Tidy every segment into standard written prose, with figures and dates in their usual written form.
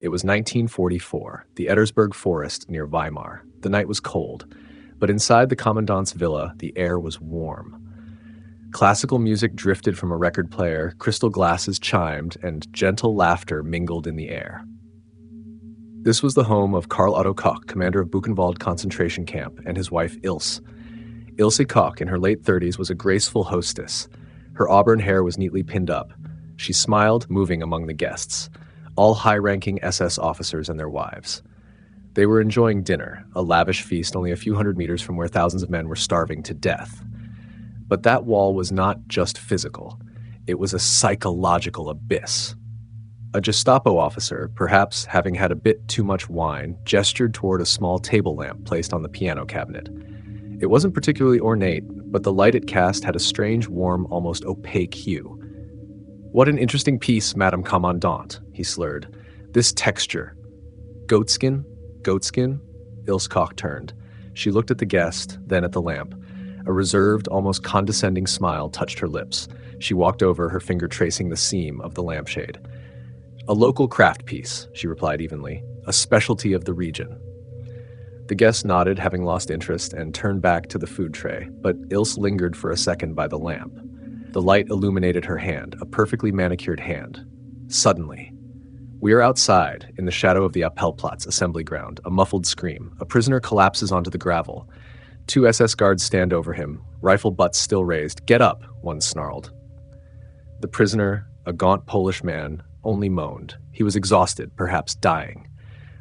It was 1944, the Ettersberg Forest near Weimar. The night was cold, but inside the commandant's villa, the air was warm. Classical music drifted from a record player, crystal glasses chimed, and gentle laughter mingled in the air. This was the home of Karl-Otto Koch, commander of Buchenwald concentration camp, and his wife Ilse. Ilse Koch, in her late 30s, was a graceful hostess. Her auburn hair was neatly pinned up. She smiled, moving among the guests, all high-ranking SS officers and their wives. They were enjoying dinner, a lavish feast only a few hundred meters from where thousands of men were starving to death. But that wall was not just physical. It was a psychological abyss. A Gestapo officer, perhaps having had a bit too much wine, gestured toward a small table lamp placed on the piano cabinet. It wasn't particularly ornate, but the light it cast had a strange, warm, almost opaque hue. "What an interesting piece, Madame Commandant," he slurred. "This texture. Goatskin? Goatskin?" Ilse Koch turned. She looked at the guest, then at the lamp. A reserved, almost condescending smile touched her lips. She walked over, her finger tracing the seam of the lampshade. "A local craft piece," she replied evenly. "A specialty of the region." The guest nodded, having lost interest, and turned back to the food tray, but Ilse lingered for a second by the lamp. The light illuminated her hand, a perfectly manicured hand. Suddenly, we are outside, in the shadow of the Appellplatz assembly ground, a muffled scream. A prisoner collapses onto the gravel. 2 SS guards stand over him, rifle butts still raised. "Get up," one snarled. The prisoner, a gaunt Polish man, only moaned. He was exhausted, perhaps dying.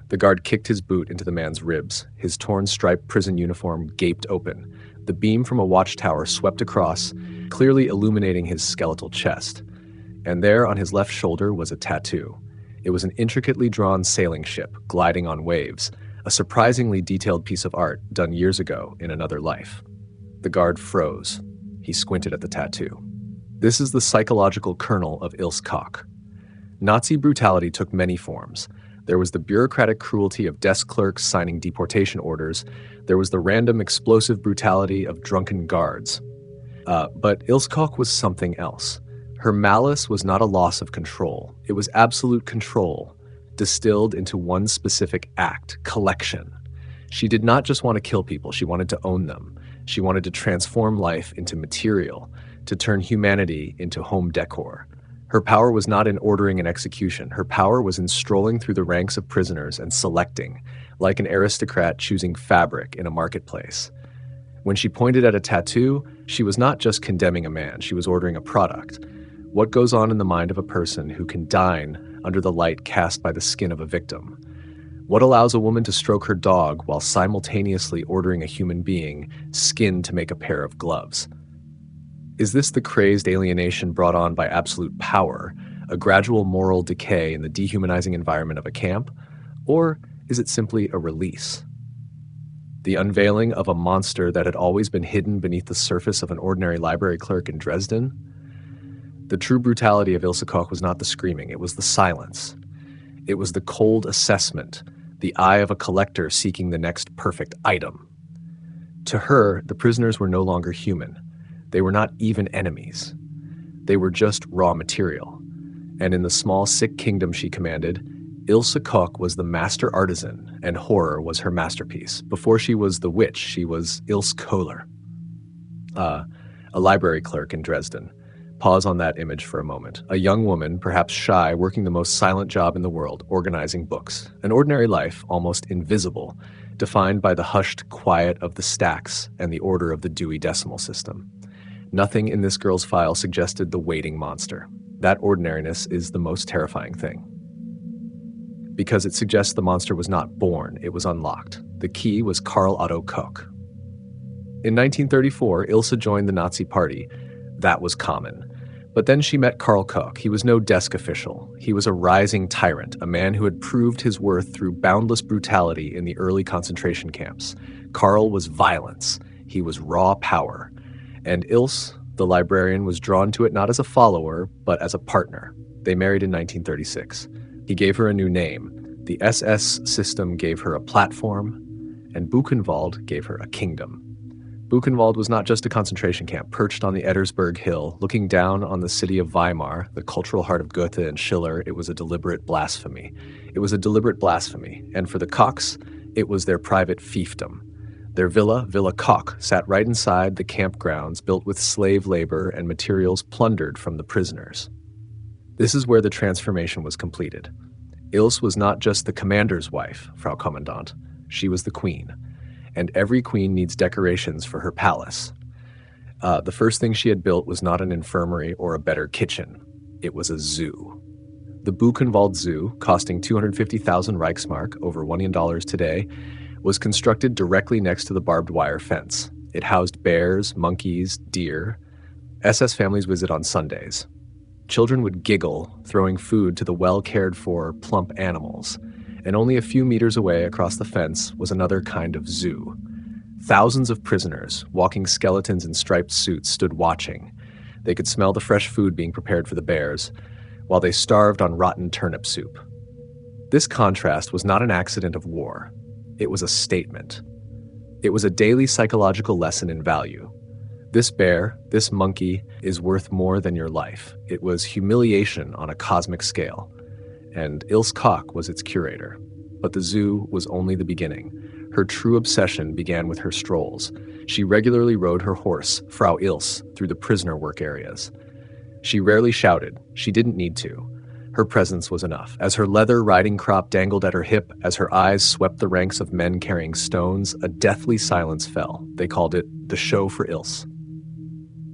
The guard kicked his boot into the man's ribs. His torn striped prison uniform gaped open. The beam from a watchtower swept across, clearly illuminating his skeletal chest. And there on his left shoulder was a tattoo. It was an intricately drawn sailing ship gliding on waves, a surprisingly detailed piece of art done years ago in another life. The guard froze. He squinted at the tattoo. This is the psychological kernel of Ilse Koch. Nazi brutality took many forms. There was the bureaucratic cruelty of desk clerks signing deportation orders. There was the random explosive brutality of drunken guards. But Ilse Koch was something else. Her malice was not a loss of control. It was absolute control, distilled into one specific act, collection. She did not just want to kill people, she wanted to own them. She wanted to transform life into material, to turn humanity into home decor. Her power was not in ordering an execution. Her power was in strolling through the ranks of prisoners and selecting, like an aristocrat choosing fabric in a marketplace. When she pointed at a tattoo, she was not just condemning a man, she was ordering a product. What goes on in the mind of a person who can dine under the light cast by the skin of a victim? What allows a woman to stroke her dog while simultaneously ordering a human being skinned to make a pair of gloves? Is this the crazed alienation brought on by absolute power, a gradual moral decay in the dehumanizing environment of a camp? Or is it simply a release? The unveiling of a monster that had always been hidden beneath the surface of an ordinary library clerk in Dresden? The true brutality of Ilse Koch was not the screaming, it was the silence. It was the cold assessment, the eye of a collector seeking the next perfect item. To her, the prisoners were no longer human. They were not even enemies. They were just raw material. And in the small, sick kingdom she commanded, Ilse Koch was the master artisan, and horror was her masterpiece. Before she was the witch, she was Ilse Kohler, a library clerk in Dresden. Pause on that image for a moment. A young woman, perhaps shy, working the most silent job in the world, organizing books. An ordinary life, almost invisible, defined by the hushed quiet of the stacks and the order of the Dewey Decimal System. Nothing in this girl's file suggested the waiting monster. That ordinariness is the most terrifying thing. Because it suggests the monster was not born, it was unlocked. The key was Karl-Otto Koch. In 1934, Ilse joined the Nazi Party. That was common. But then she met Karl Koch. He was no desk official. He was a rising tyrant, a man who had proved his worth through boundless brutality in the early concentration camps. Karl was violence. He was raw power. And Ilse, the librarian, was drawn to it not as a follower, but as a partner. They married in 1936. He gave her a new name. The SS system gave her a platform, and Buchenwald gave her a kingdom. Buchenwald was not just a concentration camp perched on the Ettersberg Hill, looking down on the city of Weimar, the cultural heart of Goethe and Schiller. It was a deliberate blasphemy. It was a deliberate blasphemy, and for the Kochs, it was their private fiefdom. Their villa, Villa Koch, sat right inside the campgrounds built with slave labor and materials plundered from the prisoners. This is where the transformation was completed. Ilse was not just the commander's wife, Frau Kommandant. She was the queen. And every queen needs decorations for her palace. The first thing she had built was not an infirmary or a better kitchen. It was a zoo. The Buchenwald Zoo, costing 250,000 Reichsmark, over $1 million today, was constructed directly next to the barbed wire fence. It housed bears, monkeys, deer. SS families visit on Sundays. Children would giggle, throwing food to the well-cared-for, plump animals. And only a few meters away across the fence was another kind of zoo. Thousands of prisoners, walking skeletons in striped suits, stood watching. They could smell the fresh food being prepared for the bears, while they starved on rotten turnip soup. This contrast was not an accident of war. It was a statement. It was a daily psychological lesson in value. This bear, this monkey, is worth more than your life. It was humiliation on a cosmic scale. And Ilse Koch was its curator. But the zoo was only the beginning. Her true obsession began with her strolls. She regularly rode her horse, Frau Ilse, through the prisoner work areas. She rarely shouted. She didn't need to. Her presence was enough. As her leather riding crop dangled at her hip, as her eyes swept the ranks of men carrying stones, a deathly silence fell. They called it the show for Ilse.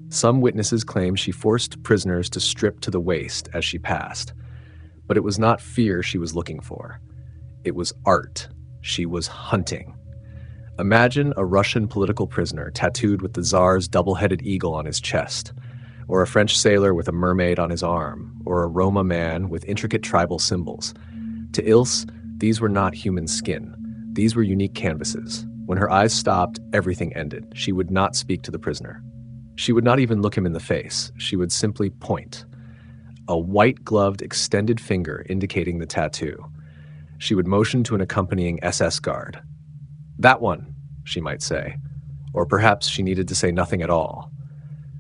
Some witnesses claim she forced prisoners to strip to the waist as she passed. But it was not fear she was looking for. It was art. She was hunting. Imagine a Russian political prisoner tattooed with the Tsar's double-headed eagle on his chest, or a French sailor with a mermaid on his arm, or a Roma man with intricate tribal symbols. To Ilse, these were not human skin. These were unique canvases. When her eyes stopped, everything ended. She would not speak to the prisoner. She would not even look him in the face. She would simply point. A white-gloved extended finger indicating the tattoo. She would motion to an accompanying SS guard. "That one," she might say. Or perhaps she needed to say nothing at all.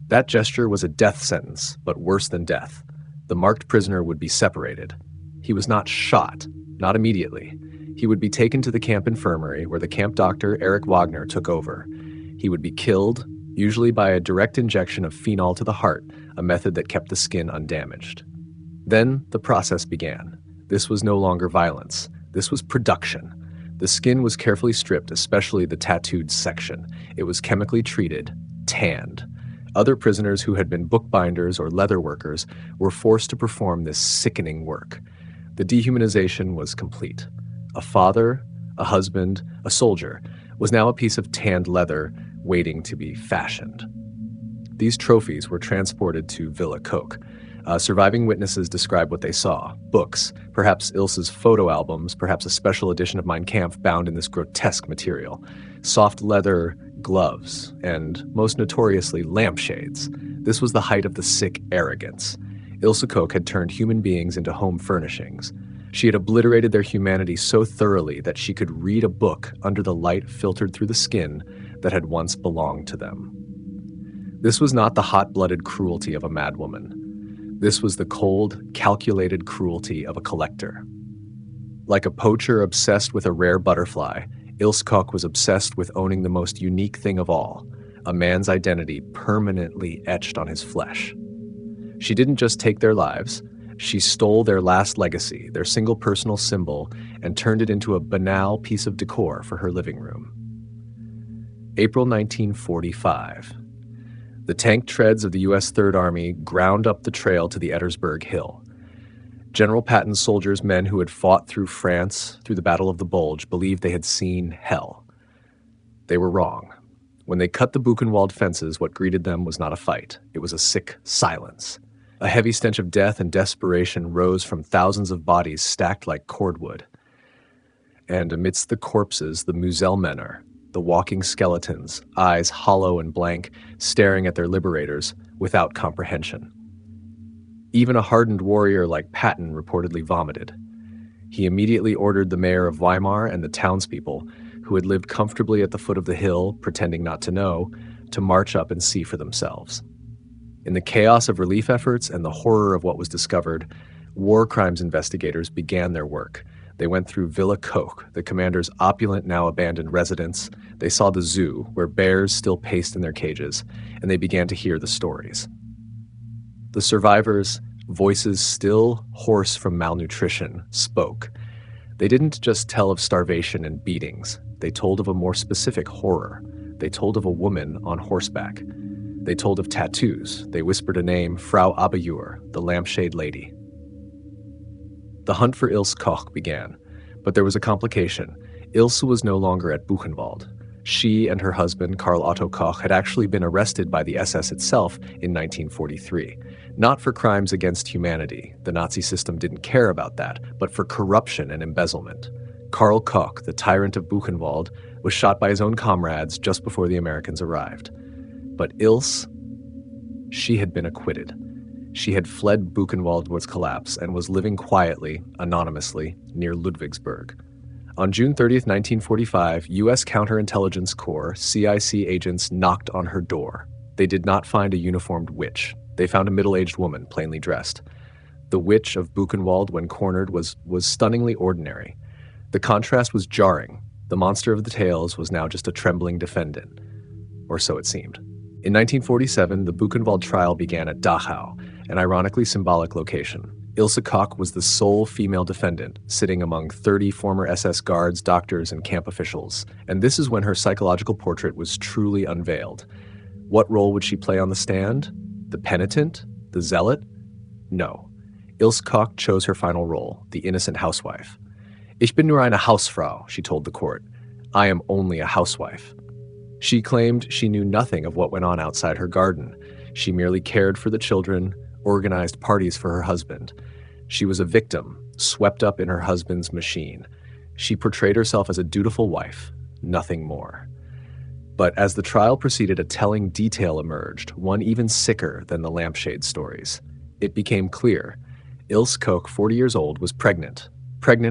That gesture was a death sentence, but worse than death. The marked prisoner would be separated. He was not shot, not immediately. He would be taken to the camp infirmary, where the camp doctor, Erich Wagner, took over. He would be killed, usually by a direct injection of phenol to the heart, a method that kept the skin undamaged. Then the process began. This was no longer violence. This was production. The skin was carefully stripped, especially the tattooed section. It was chemically treated, tanned. Other prisoners who had been bookbinders or leather workers were forced to perform this sickening work. The dehumanization was complete. A father, a husband, a soldier was now a piece of tanned leather waiting to be fashioned. These trophies were transported to Villa Koch. Surviving witnesses describe what they saw. Books, perhaps Ilse's photo albums, perhaps a special edition of Mein Kampf bound in this grotesque material. Soft leather gloves, and most notoriously, lampshades. This was the height of the sick arrogance. Ilse Koch had turned human beings into home furnishings. She had obliterated their humanity so thoroughly that she could read a book under the light filtered through the skin that had once belonged to them. This was not the hot-blooded cruelty of a madwoman. This was the cold, calculated cruelty of a collector. Like a poacher obsessed with a rare butterfly, Ilse Koch was obsessed with owning the most unique thing of all, a man's identity permanently etched on his flesh. She didn't just take their lives, she stole their last legacy, their single personal symbol, and turned it into a banal piece of decor for her living room. April 1945. The tank treads of the U.S. Third Army ground up the trail to the Ettersberg Hill. General Patton's soldiers, men who had fought through France, through the Battle of the Bulge, believed they had seen hell. They were wrong. When they cut the Buchenwald fences, what greeted them was not a fight. It was a sick silence. A heavy stench of death and desperation rose from thousands of bodies stacked like cordwood. And amidst the corpses, the Muselmänner, the walking skeletons, eyes hollow and blank, staring at their liberators without comprehension. Even a hardened warrior like Patton reportedly vomited. He immediately ordered the mayor of Weimar and the townspeople, who had lived comfortably at the foot of the hill, pretending not to know, to march up and see for themselves. In the chaos of relief efforts and the horror of what was discovered, war crimes investigators began their work. They went through Villa Koch, the commander's opulent, now abandoned residence. They saw the zoo, where bears still paced in their cages, and they began to hear the stories. The survivors, voices still hoarse from malnutrition, spoke. They didn't just tell of starvation and beatings. They told of a more specific horror. They told of a woman on horseback. They told of tattoos. They whispered a name, Frau, the Lampshade lady. The hunt for Ilse Koch began, but there was a complication. Ilse was no longer at Buchenwald. She and her husband, Karl-Otto Koch, had actually been arrested by the SS itself in 1943. Not for crimes against humanity, the Nazi system didn't care about that, but for corruption and embezzlement. Karl Koch, the tyrant of Buchenwald, was shot by his own comrades just before the Americans arrived. But Ilse, she had been acquitted. She had fled Buchenwald's collapse and was living quietly, anonymously, near Ludwigsburg. On June 30th, 1945, U.S. Counterintelligence Corps, CIC agents knocked on her door. They did not find a uniformed witch. They found a middle-aged woman, plainly dressed. The Witch of Buchenwald, when cornered, was stunningly ordinary. The contrast was jarring. The monster of the tales was now just a trembling defendant. Or so it seemed. In 1947, the Buchenwald trial began at Dachau, an ironically symbolic location. Ilse Koch was the sole female defendant, sitting among 30 former SS guards, doctors, and camp officials. And this is when her psychological portrait was truly unveiled. What role would she play on the stand? The penitent? The zealot? No. Ilse Koch chose her final role, the innocent housewife. Ich bin nur eine Hausfrau, she told the court. I am only a housewife. She claimed she knew nothing of what went on outside her garden. She merely cared for the children, organized parties for her husband. She was a victim, swept up in her husband's machine. She portrayed herself as a dutiful wife, nothing more. But as the trial proceeded, a telling detail emerged, one even sicker than the Lampshade stories. It became clear. Ilse Koch, 40 years old, was pregnant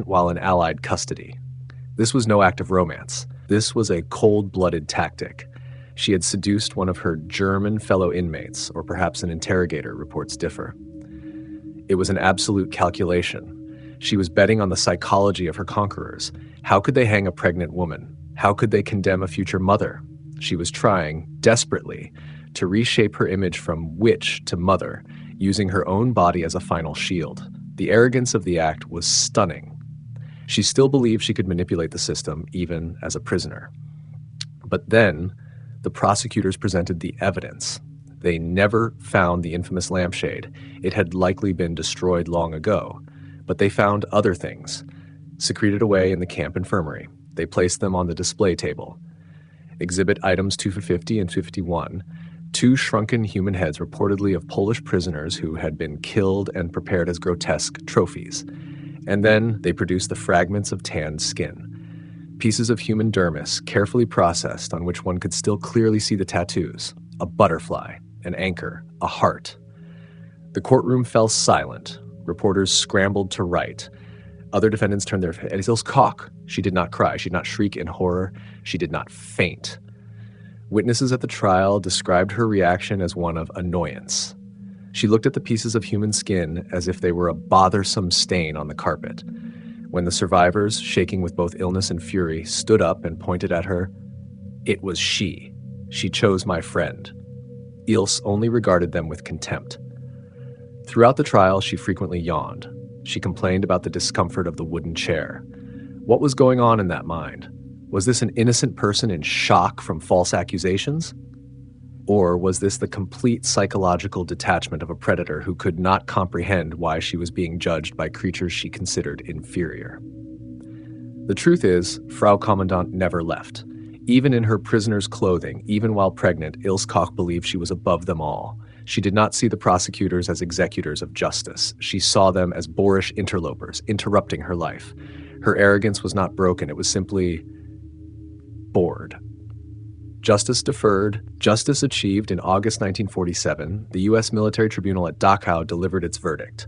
while in Allied custody. This was no act of romance. This was a cold-blooded tactic. She had seduced one of her German fellow inmates, or perhaps an interrogator, reports differ. It was an absolute calculation. She was betting on the psychology of her conquerors. How could they hang a pregnant woman? How could they condemn a future mother? She was trying, desperately, to reshape her image from witch to mother, using her own body as a final shield. The arrogance of the act was stunning. She still believed she could manipulate the system, even as a prisoner. But then, the prosecutors presented the evidence. They never found the infamous lampshade. It had likely been destroyed long ago. But they found other things, secreted away in the camp infirmary. They placed them on the display table. Exhibit items 250 and 251, two shrunken human heads reportedly of Polish prisoners who had been killed and prepared as grotesque trophies. And then they produced the fragments of tanned skin. Pieces of human dermis, carefully processed, on which one could still clearly see the tattoos. A butterfly, an anchor, a heart. The courtroom fell silent. Reporters scrambled to write. Other defendants turned their heads. Ilse Koch. She did not cry. She did not shriek in horror. She did not faint. Witnesses at the trial described her reaction as one of annoyance. She looked at the pieces of human skin as if they were a bothersome stain on the carpet. When the survivors, shaking with both illness and fury, stood up and pointed at her, it was she. She chose my friend. Ilse only regarded them with contempt. Throughout the trial, she frequently yawned. She complained about the discomfort of the wooden chair. What was going on in that mind? Was this an innocent person in shock from false accusations? Or was this the complete psychological detachment of a predator who could not comprehend why she was being judged by creatures she considered inferior? The truth is, Frau Kommandant never left. Even in her prisoner's clothing, even while pregnant, Ilse Koch believed she was above them all. She did not see the prosecutors as executors of justice. She saw them as boorish interlopers, interrupting her life. Her arrogance was not broken, it was simply bored. Justice deferred, justice achieved. In August 1947, the U.S. military tribunal at Dachau delivered its verdict.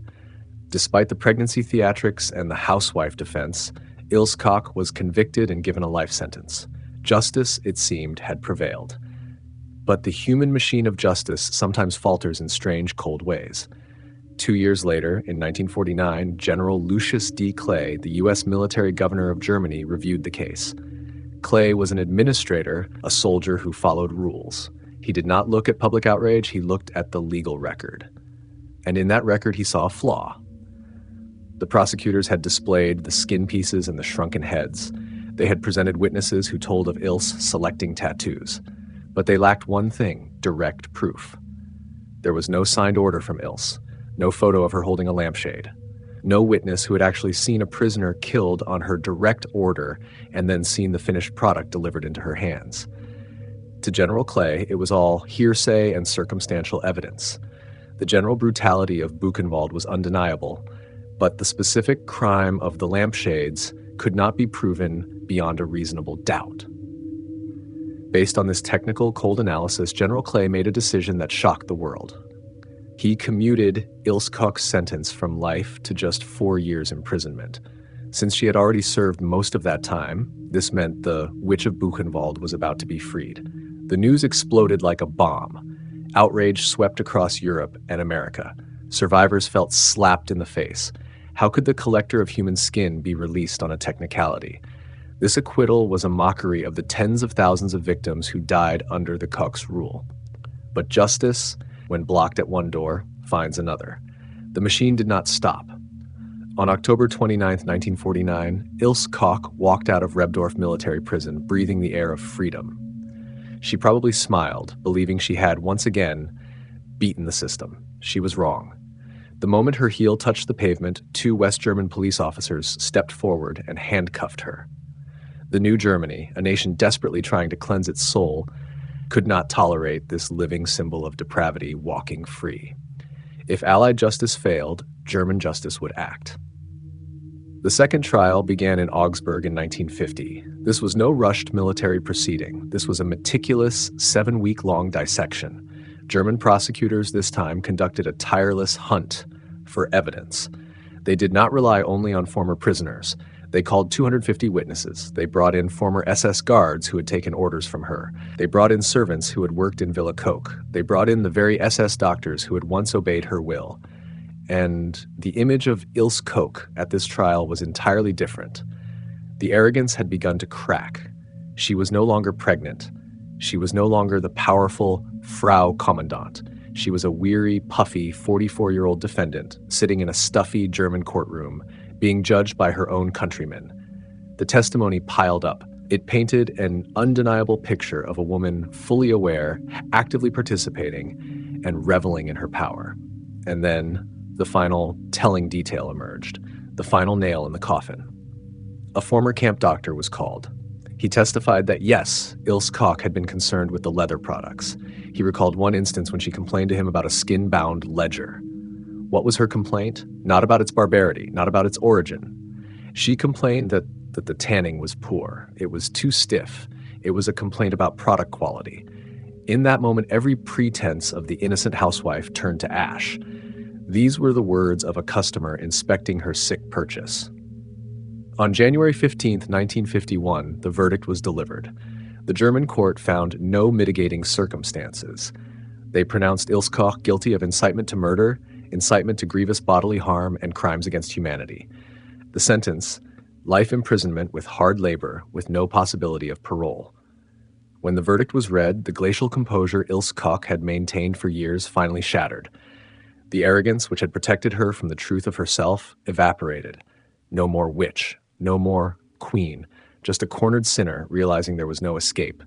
Despite the pregnancy theatrics and the housewife defense, Ilse Koch was convicted and given a life sentence. Justice, it seemed, had prevailed. But the human machine of justice sometimes falters in strange, cold ways. 2 years later, in 1949, General Lucius D. Clay, the U.S. military governor of Germany, reviewed the case. Clay was an administrator, a soldier who followed rules. He did not look at public outrage, he looked at the legal record. And in that record, he saw a flaw. The prosecutors had displayed the skin pieces and the shrunken heads. They had presented witnesses who told of Ilse selecting tattoos. But they lacked one thing: direct proof. There was no signed order from Ilse, no photo of her holding a lampshade, no witness who had actually seen a prisoner killed on her direct order and then seen the finished product delivered into her hands. To General Clay, it was all hearsay and circumstantial evidence. The general brutality of Buchenwald was undeniable, but the specific crime of the lampshades could not be proven beyond a reasonable doubt. Based on this technical, cold analysis, General Clay made a decision that shocked the world. He commuted Ilse Koch's sentence from life to just 4 years imprisonment. Since she had already served most of that time, this meant the Witch of Buchenwald was about to be freed. The news exploded like a bomb. Outrage swept across Europe and America. Survivors felt slapped in the face. How could the collector of human skin be released on a technicality? This acquittal was a mockery of the tens of thousands of victims who died under the Koch's rule. But justice, when blocked at one door, finds another. The machine did not stop. On October 29, 1949, Ilse Koch walked out of Rebdorf military prison, breathing the air of freedom. She probably smiled, believing she had, once again, beaten the system. She was wrong. The moment her heel touched the pavement, 2 West German police officers stepped forward and handcuffed her. The new Germany, a nation desperately trying to cleanse its soul, could not tolerate this living symbol of depravity walking free. If Allied justice failed, German justice would act. The second trial began in Augsburg in 1950. This was no rushed military proceeding. This was a meticulous 7-week-long dissection. German prosecutors this time conducted a tireless hunt for evidence. They did not rely only on former prisoners. They called 250 witnesses. They brought in former SS guards who had taken orders from her. They brought in servants who had worked in Villa Koch. They brought in the very SS doctors who had once obeyed her will. And the image of Ilse Koch at this trial was entirely different. The arrogance had begun to crack. She was no longer pregnant. She was no longer the powerful Frau commandant. She was a weary, puffy 44-year-old defendant sitting in a stuffy German courtroom, being judged by her own countrymen. The testimony piled up. It painted an undeniable picture of a woman fully aware, actively participating, and reveling in her power. And then the final telling detail emerged, the final nail in the coffin. A former camp doctor was called. He testified that yes, Ilse Koch had been concerned with the leather products. He recalled one instance when she complained to him about a skin-bound ledger. What was her complaint? Not about its barbarity, not about its origin. She complained that the tanning was poor. It was too stiff. It was a complaint about product quality. In that moment, every pretense of the innocent housewife turned to ash. These were the words of a customer inspecting her sick purchase. On January 15, 1951, the verdict was delivered. The German court found no mitigating circumstances. They pronounced Ilse Koch guilty of incitement to murder, incitement to grievous bodily harm, and crimes against humanity. The sentence: life imprisonment with hard labor, with no possibility of parole. When the verdict was read, the glacial composure Ilse Koch had maintained for years finally shattered. The arrogance which had protected her from the truth of herself evaporated. No more witch, no more queen, just a cornered sinner realizing there was no escape.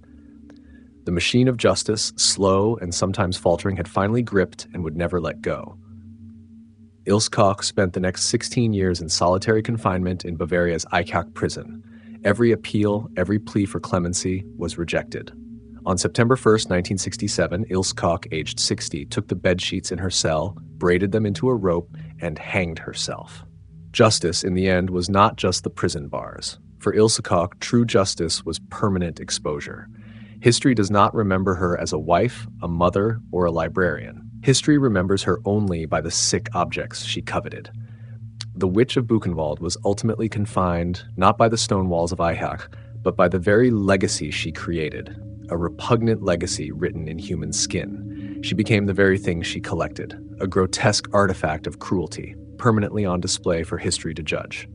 The machine of justice, slow and sometimes faltering, had finally gripped and would never let go. Ilse Koch spent the next 16 years in solitary confinement in Bavaria's Eichach prison. Every appeal, every plea for clemency was rejected. On September 1st, 1967, Ilse Koch, aged 60, took the bedsheets in her cell, braided them into a rope, and hanged herself. Justice, in the end, was not just the prison bars. For Ilse Koch, true justice was permanent exposure. History does not remember her as a wife, a mother, or a librarian. History remembers her only by the sick objects she coveted. the Witch of Buchenwald was ultimately confined not by the stone walls of Eichach, but by the very legacy she created, a repugnant legacy written in human skin. She became the very thing she collected, a grotesque artifact of cruelty, permanently on display for history to judge.